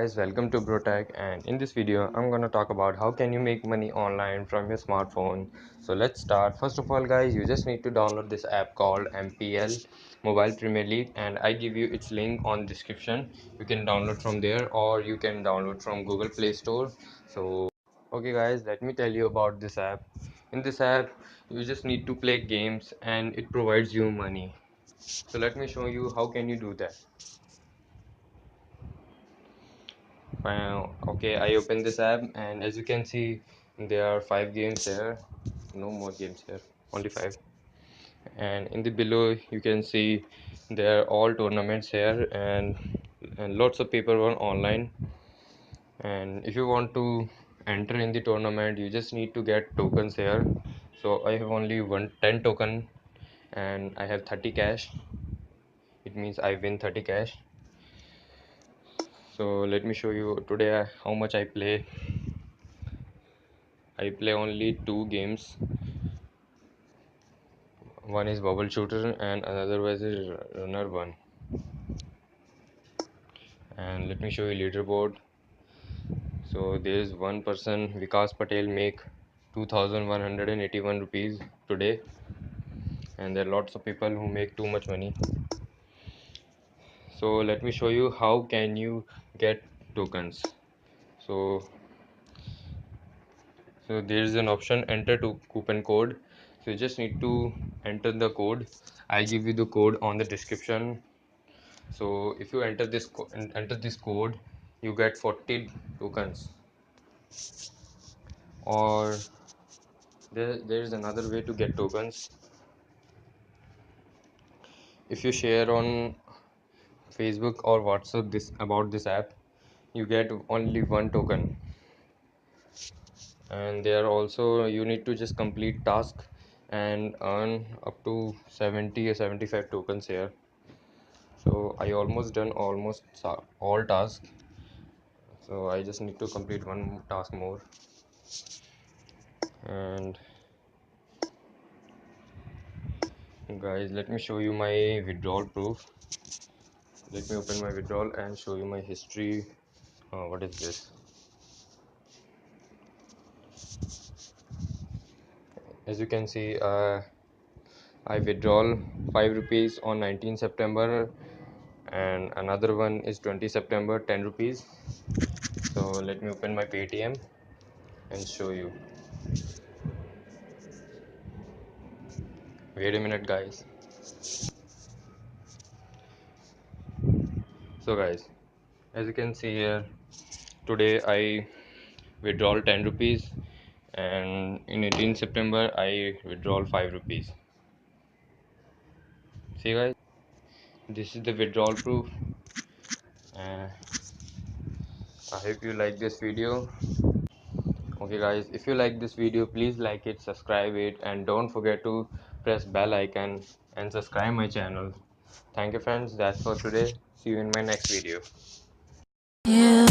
guys, welcome to BroTech, and in this video I'm gonna talk about how can you make money online from your smartphone. So let's start. First of all guys, you just need to download this app called MPL Mobile Premier League, and I give you its link on description. You can download from there or you can download from Google Play Store. So okay guys, let me tell you about this app. In this app you just need to play games and it provides you money. So let me show you how can you do that. Okay, I open this app and as you can see there are 5 games here. No more games here, only 5. And in the below you can see there are all tournaments here, and lots of people are online. And if you want to enter in the tournament you just need to get tokens here. So I have only 10 token and I have 30 cash. It means I win 30 cash. So let me show you today how much I play. I play only 2 games. One is bubble shooter and another was is runner one. And let me show you leaderboard. So there is one person, Vikas Patel, make 2181 rupees today, and there are lots of people who make too much money. So let me show you how can you get tokens. So there is an option enter to coupon code. So you just need to enter the code. I give you the code on the description. So if you enter this code you get 40 tokens. Or there is another way to get tokens. If you share on Facebook or WhatsApp this app, you get only 1 token. And there also you need to just complete task and earn up to 70 or 75 tokens here. So I almost done all tasks, so I just need to complete one task more. And guys, let me show you my withdrawal proof. Let me open my withdrawal and show you my history. What is this? As you can see, I withdraw 5 rupees on 19 September and another one is 20 September 10 rupees. So let me open my Paytm and show you. Wait a minute guys. So guys, as you can see here, today I withdraw 10 rupees and in 18 September I withdraw 5 rupees. See guys, this is the withdrawal proof. uh, I hope you like this video. Okay guys, if you like this video please like it, subscribe it, and don't forget to press bell icon and subscribe my channel. Thank you friends, that's for today. See you in my next video. Yeah.